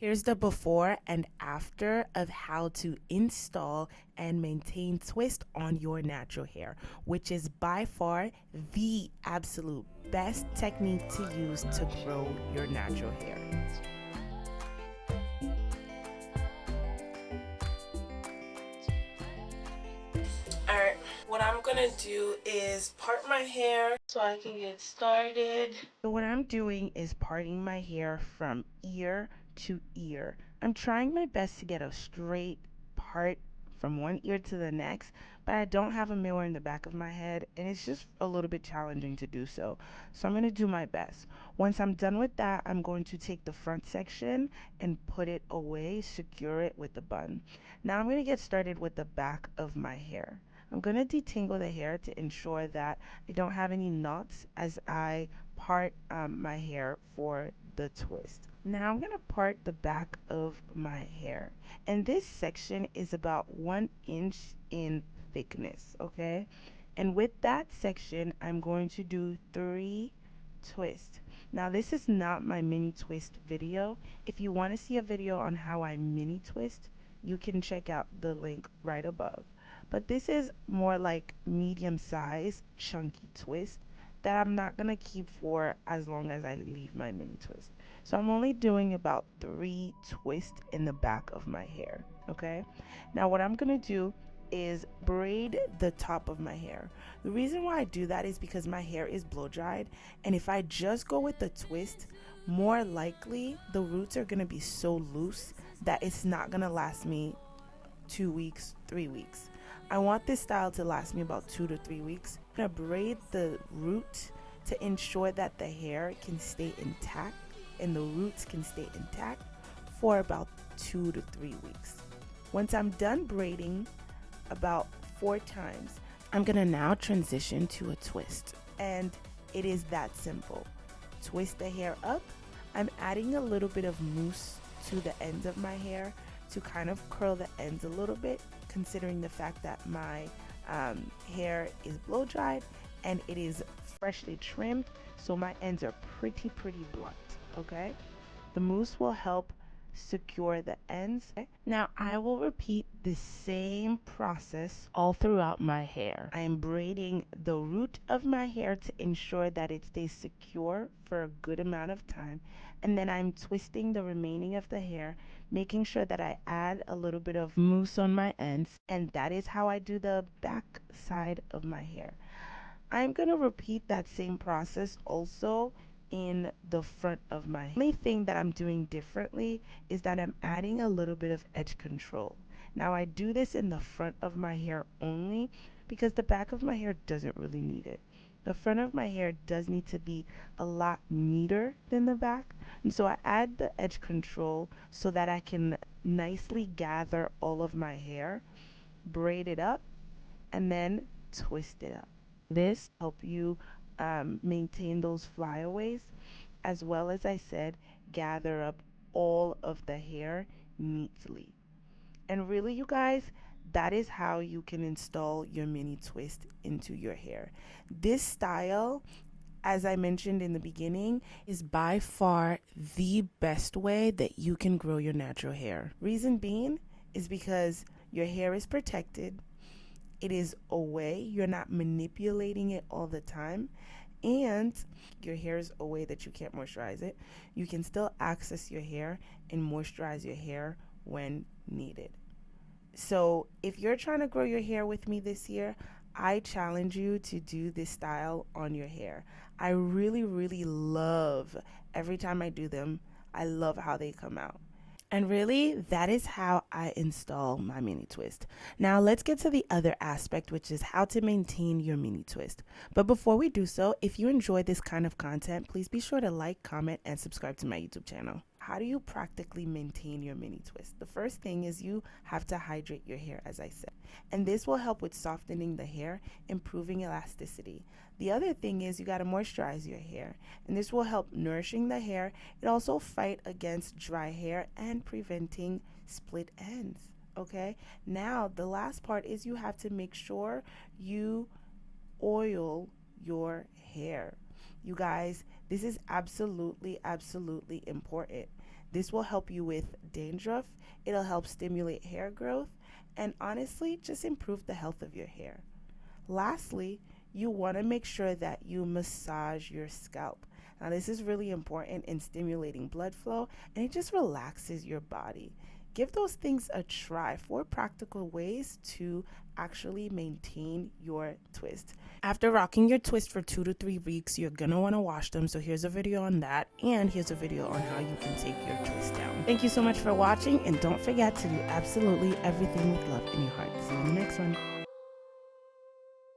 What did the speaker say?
Here's the before and after of how to install and maintain twist on your natural hair, which is by far the absolute best technique to use to grow your natural hair. Alright, what I'm gonna do is part my hair so I can get started. So what I'm doing is parting my hair from ear to ear. I'm trying my best to get a straight part from one ear to the next, but I don't have a mirror in the back of my head and it's just a little bit challenging to do so. So I'm going to do my best. Once I'm done with that, I'm going to take the front section and put it away, secure it with a bun. Now I'm going to get started with the back of my hair. I'm going to detangle the hair to ensure that I don't have any knots as I part my hair for the twist. Now I'm going to part the back of my hair. And this section is about 1 inch in thickness, okay? And with that section, I'm going to do 3 twists. Now this is not my mini twist video. If you want to see a video on how I mini twist, you can check out the link right above. But this is more like medium size chunky twist that I'm not gonna keep for as long as I leave my mini twist. So I'm only doing about 3 twists in the back of my hair. Okay, now what I'm gonna do is braid the top of my hair. The reason why I do that is because my hair is blow dried, and if I just go with the twist, more likely the roots are gonna be so loose that it's not gonna last me 2 weeks, 3 weeks. I want this style to last me about 2 to 3 weeks. I'm gonna braid the root to ensure that the hair can stay intact and the roots can stay intact for about 2 to 3 weeks. Once I'm done braiding about 4 times, I'm gonna now transition to a twist. And it is that simple. Twist the hair up. I'm adding a little bit of mousse to the ends of my hair to kind of curl the ends a little bit, considering the fact that my hair is blow dried and it is freshly trimmed, so my ends are pretty blunt. Okay, the mousse will help secure the ends. Okay? Now I will repeat the same process all throughout my hair. I am braiding the root of my hair to ensure that it stays secure for a good amount of time, and then I'm twisting the remaining of the hair, making sure that I add a little bit of mousse on my ends, and that is how I do the back side of my hair. I'm going to repeat that same process also in the front of my hair. The only thing that I'm doing differently is that I'm adding a little bit of edge control. Now I do this in the front of my hair only because the back of my hair doesn't really need it. The front of my hair does need to be a lot neater than the back, and so I add the edge control so that I can nicely gather all of my hair, braid it up, and then twist it up. This help you maintain those flyaways, as well as I said, gather up all of the hair neatly. And really, you guys, that is how you can install your mini twist into your hair. This style, as I mentioned in the beginning, is by far the best way that you can grow your natural hair. Reason being is because your hair is protected, it is away, you're not manipulating it all the time, and your hair is away that you can't moisturize it. You can still access your hair and moisturize your hair when needed. So if you're trying to grow your hair with me this year, I challenge you to do this style on your hair. I really love every time I do them. I love how they come out. And really, that is how I install my mini twist. Now, let's get to the other aspect, which is how to maintain your mini twist. But before we do so, if you enjoy this kind of content, please be sure to like, comment, and subscribe to my YouTube channel. How do you practically maintain your mini twist? The first thing is you have to hydrate your hair, as I said. And this will help with softening the hair, improving elasticity. The other thing is you got to moisturize your hair, and this will help nourishing the hair. It also fight against dry hair and preventing split ends. Okay, now the last part is you have to make sure you oil your hair. You guys, this is absolutely important. This will help you with dandruff, it'll help stimulate hair growth, and honestly, just improve the health of your hair. Lastly, you want to make sure that you massage your scalp. Now, this is really important in stimulating blood flow, and it just relaxes your body. Give those things a try. 4 practical ways to actually maintain your twist. After rocking your twist for 2 to 3 weeks, you're gonna want to wash them. So here's a video on that, and here's a video on how you can take your twist down. Thank you so much for watching, and don't forget to do absolutely everything with love in your heart. See you in the next one.